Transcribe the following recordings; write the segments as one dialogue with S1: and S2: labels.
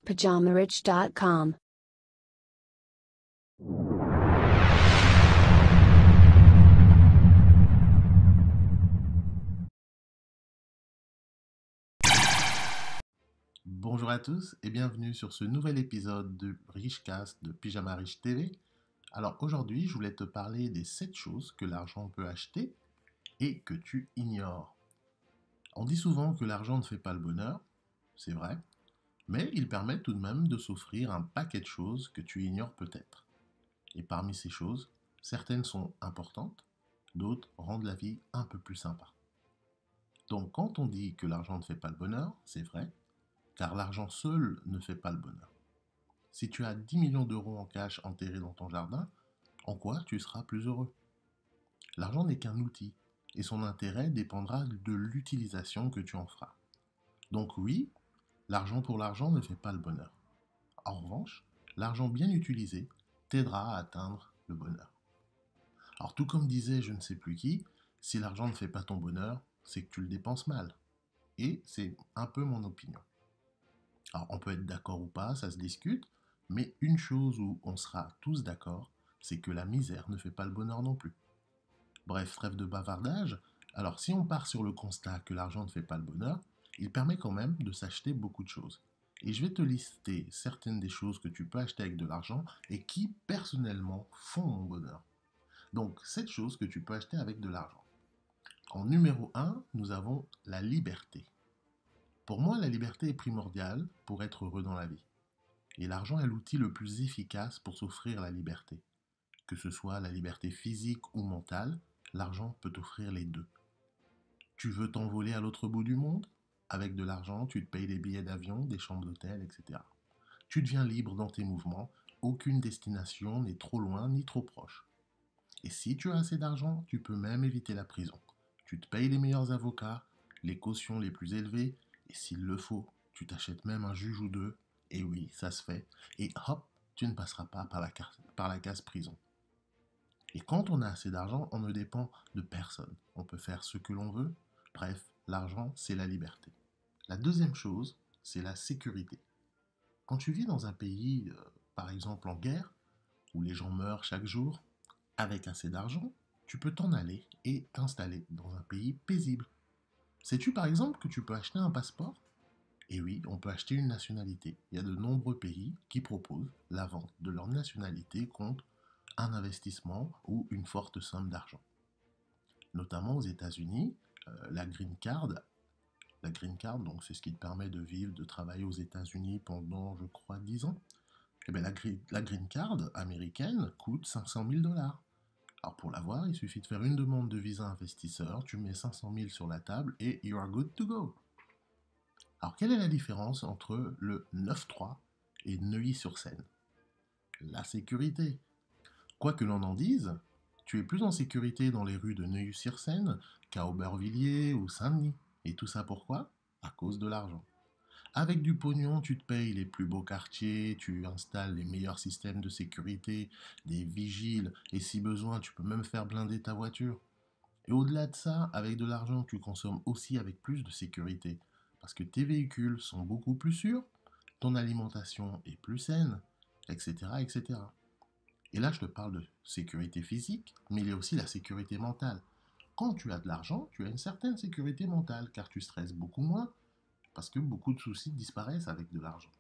S1: PajamaRich.com.
S2: Bonjour à tous et bienvenue sur ce nouvel épisode de Richcast de Pyjama Rich TV. Alors aujourd'hui, je voulais te parler des 7 choses que l'argent peut acheter et que tu ignores. On dit souvent que l'argent ne fait pas le bonheur, c'est vrai, mais il permet tout de même de s'offrir un paquet de choses que tu ignores peut-être. Et parmi ces choses, certaines sont importantes, d'autres rendent la vie un peu plus sympa. Donc quand on dit que l'argent ne fait pas le bonheur, c'est vrai, car l'argent seul ne fait pas le bonheur. Si tu as 10 millions d'euros en cash enterrés dans ton jardin, en quoi tu seras plus heureux? L'argent n'est qu'un outil, et son intérêt dépendra de l'utilisation que tu en feras. Donc oui, l'argent pour l'argent ne fait pas le bonheur. En revanche, l'argent bien utilisé t'aidera à atteindre le bonheur. Alors tout comme disait je ne sais plus qui, si l'argent ne fait pas ton bonheur, c'est que tu le dépenses mal. Et c'est un peu mon opinion. Alors on peut être d'accord ou pas, ça se discute, mais une chose où on sera tous d'accord, c'est que la misère ne fait pas le bonheur non plus. Bref, trêve de bavardage, alors si on part sur le constat que l'argent ne fait pas le bonheur, il permet quand même de s'acheter beaucoup de choses. Et je vais te lister certaines des choses que tu peux acheter avec de l'argent et qui personnellement font mon bonheur. Donc 7 choses que tu peux acheter avec de l'argent. En numéro 1, nous avons la liberté. Pour moi, la liberté est primordiale pour être heureux dans la vie. Et l'argent est l'outil le plus efficace pour s'offrir la liberté. Que ce soit la liberté physique ou mentale, l'argent peut t'offrir les deux. Tu veux t'envoler à l'autre bout du monde? Avec de l'argent, tu te payes des billets d'avion, des chambres d'hôtel, etc. Tu deviens libre dans tes mouvements, aucune destination n'est trop loin ni trop proche. Et si tu as assez d'argent, tu peux même éviter la prison. Tu te payes les meilleurs avocats, les cautions les plus élevées, et s'il le faut, tu t'achètes même un juge ou deux, et oui, ça se fait, et hop, tu ne passeras pas par la case prison. Et quand on a assez d'argent, on ne dépend de personne. On peut faire ce que l'on veut. Bref, l'argent, c'est la liberté. La deuxième chose, c'est la sécurité. Quand tu vis dans un pays, par exemple en guerre, où les gens meurent chaque jour, avec assez d'argent, tu peux t'en aller et t'installer dans un pays paisible. Sais-tu par exemple que tu peux acheter un passeport? Et oui, on peut acheter une nationalité. Il y a de nombreux pays qui proposent la vente de leur nationalité contre un investissement ou une forte somme d'argent. Notamment aux États-Unis, la green card, donc c'est ce qui te permet de vivre, de travailler aux États-Unis pendant, je crois, 10 ans. Et bien la green card américaine coûte 500 000 $. Alors pour l'avoir, il suffit de faire une demande de visa investisseur, tu mets 500 000 sur la table et you are good to go. Alors quelle est la différence entre le 9-3 et Neuilly-sur-Seine? La sécurité. Quoi que l'on en dise, tu es plus en sécurité dans les rues de Neuilly-sur-Seine qu'à Aubervilliers ou Saint-Denis. Et tout ça pourquoi? À cause de l'argent. Avec du pognon, tu te payes les plus beaux quartiers, tu installes les meilleurs systèmes de sécurité, des vigiles, et si besoin, tu peux même faire blinder ta voiture. Et au-delà de ça, avec de l'argent, tu consommes aussi avec plus de sécurité, parce que tes véhicules sont beaucoup plus sûrs, ton alimentation est plus saine, etc., etc. Et là, je te parle de sécurité physique, mais il y a aussi la sécurité mentale. Quand tu as de l'argent, tu as une certaine sécurité mentale, car tu stresses beaucoup moins, parce que beaucoup de soucis disparaissent avec de l'argent.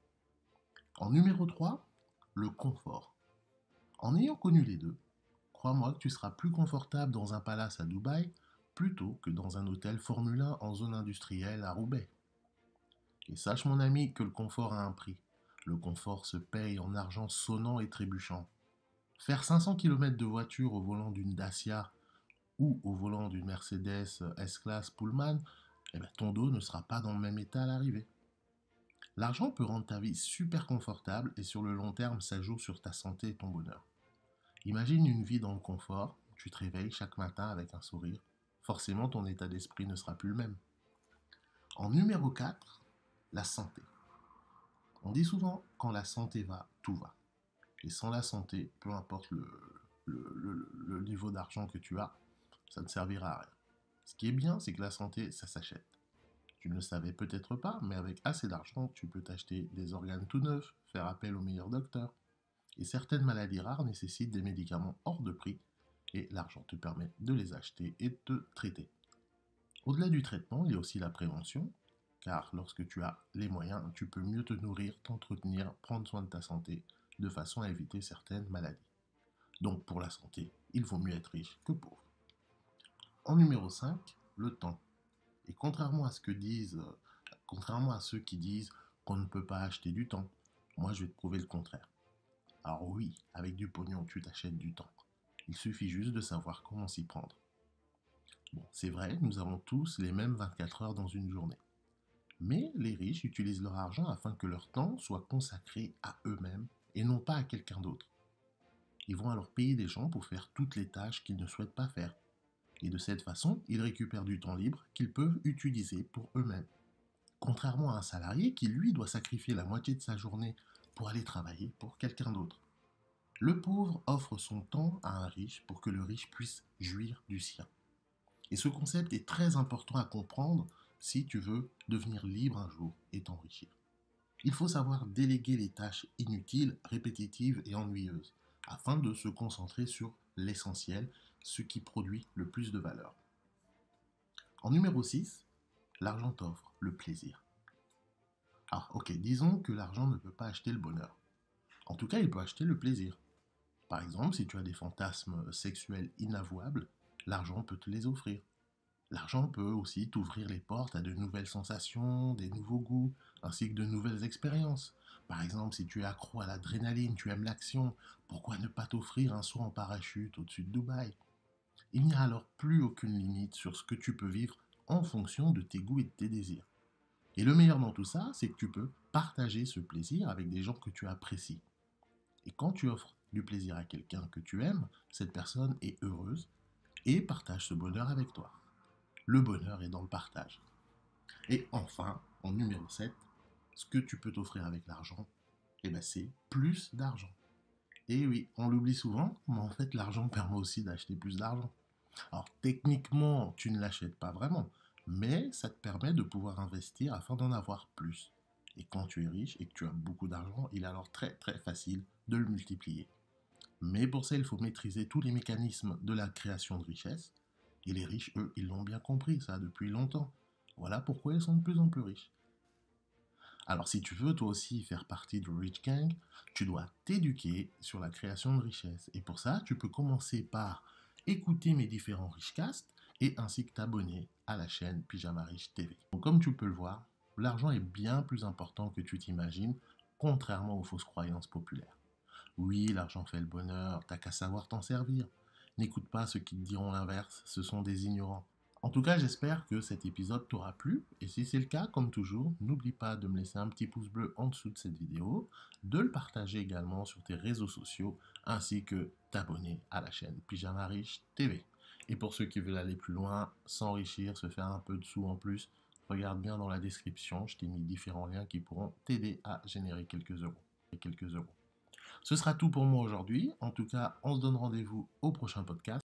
S2: En numéro 3, le confort. En ayant connu les deux, crois-moi que tu seras plus confortable dans un palace à Dubaï plutôt que dans un hôtel Formule 1 en zone industrielle à Roubaix. Et sache mon ami que le confort a un prix. Le confort se paye en argent sonnant et trébuchant. Faire 500 km de voiture au volant d'une Dacia ou au volant d'une Mercedes S-Class Pullman, eh ben, ton dos ne sera pas dans le même état à l'arrivée. L'argent peut rendre ta vie super confortable et sur le long terme, ça joue sur ta santé et ton bonheur. Imagine une vie dans le confort, tu te réveilles chaque matin avec un sourire. Forcément, ton état d'esprit ne sera plus le même. En numéro 4, la santé. On dit souvent, quand la santé va, tout va. Et sans la santé, peu importe le niveau d'argent que tu as, ça ne servira à rien. Ce qui est bien, c'est que la santé, ça s'achète. Tu ne le savais peut-être pas, mais avec assez d'argent, tu peux t'acheter des organes tout neufs, faire appel aux meilleurs docteurs. Et certaines maladies rares nécessitent des médicaments hors de prix, et l'argent te permet de les acheter et de te traiter. Au-delà du traitement, il y a aussi la prévention, car lorsque tu as les moyens, tu peux mieux te nourrir, t'entretenir, prendre soin de ta santé, de façon à éviter certaines maladies. Donc pour la santé, il vaut mieux être riche que pauvre. En numéro 5, le temps. Et contrairement à ceux qui disent qu'on ne peut pas acheter du temps, moi je vais te prouver le contraire. Alors oui, avec du pognon, tu t'achètes du temps. Il suffit juste de savoir comment s'y prendre. Bon, c'est vrai, nous avons tous les mêmes 24 heures dans une journée. Mais les riches utilisent leur argent afin que leur temps soit consacré à eux-mêmes et non pas à quelqu'un d'autre. Ils vont alors payer des gens pour faire toutes les tâches qu'ils ne souhaitent pas faire. Et de cette façon, ils récupèrent du temps libre qu'ils peuvent utiliser pour eux-mêmes. Contrairement à un salarié qui, lui, doit sacrifier la moitié de sa journée pour aller travailler pour quelqu'un d'autre. Le pauvre offre son temps à un riche pour que le riche puisse jouir du sien. Et ce concept est très important à comprendre si tu veux devenir libre un jour et t'enrichir. Il faut savoir déléguer les tâches inutiles, répétitives et ennuyeuses, afin de se concentrer sur l'essentiel, ce qui produit le plus de valeur. En numéro 6, l'argent t'offre le plaisir. Alors ok, disons que l'argent ne peut pas acheter le bonheur. En tout cas, il peut acheter le plaisir. Par exemple, si tu as des fantasmes sexuels inavouables, l'argent peut te les offrir. L'argent peut aussi t'ouvrir les portes à de nouvelles sensations, des nouveaux goûts, ainsi que de nouvelles expériences. Par exemple, si tu es accro à l'adrénaline, tu aimes l'action, pourquoi ne pas t'offrir un saut en parachute au-dessus de Dubaï? Il n'y a alors plus aucune limite sur ce que tu peux vivre en fonction de tes goûts et de tes désirs. Et le meilleur dans tout ça, c'est que tu peux partager ce plaisir avec des gens que tu apprécies. Et quand tu offres du plaisir à quelqu'un que tu aimes, cette personne est heureuse et partage ce bonheur avec toi. Le bonheur est dans le partage. Et enfin, en numéro 7, ce que tu peux t'offrir avec l'argent, c'est plus d'argent. Et oui, on l'oublie souvent, mais en fait, l'argent permet aussi d'acheter plus d'argent. Alors, techniquement, tu ne l'achètes pas vraiment, mais ça te permet de pouvoir investir afin d'en avoir plus. Et quand tu es riche et que tu as beaucoup d'argent, il est alors très très facile de le multiplier. Mais pour ça, il faut maîtriser tous les mécanismes de la création de richesse. Et les riches, eux, ils l'ont bien compris, ça, depuis longtemps. Voilà pourquoi ils sont de plus en plus riches. Alors, si tu veux toi aussi faire partie du Rich Gang, tu dois t'éduquer sur la création de richesse. Et pour ça, tu peux commencer par écouter mes différents Richcasts et ainsi que t'abonner à la chaîne Pyjama Riche TV. Donc, comme tu peux le voir, l'argent est bien plus important que tu t'imagines, contrairement aux fausses croyances populaires. Oui, l'argent fait le bonheur, t'as qu'à savoir t'en servir. N'écoute pas ceux qui te diront l'inverse, ce sont des ignorants. En tout cas, j'espère que cet épisode t'aura plu, et si c'est le cas, comme toujours, n'oublie pas de me laisser un petit pouce bleu en dessous de cette vidéo, de le partager également sur tes réseaux sociaux, ainsi que t'abonner à la chaîne Pyjama Riche TV. Et pour ceux qui veulent aller plus loin, s'enrichir, se faire un peu de sous en plus, regarde bien dans la description, je t'ai mis différents liens qui pourront t'aider à générer quelques euros. Ce sera tout pour moi aujourd'hui. En tout cas, on se donne rendez-vous au prochain podcast.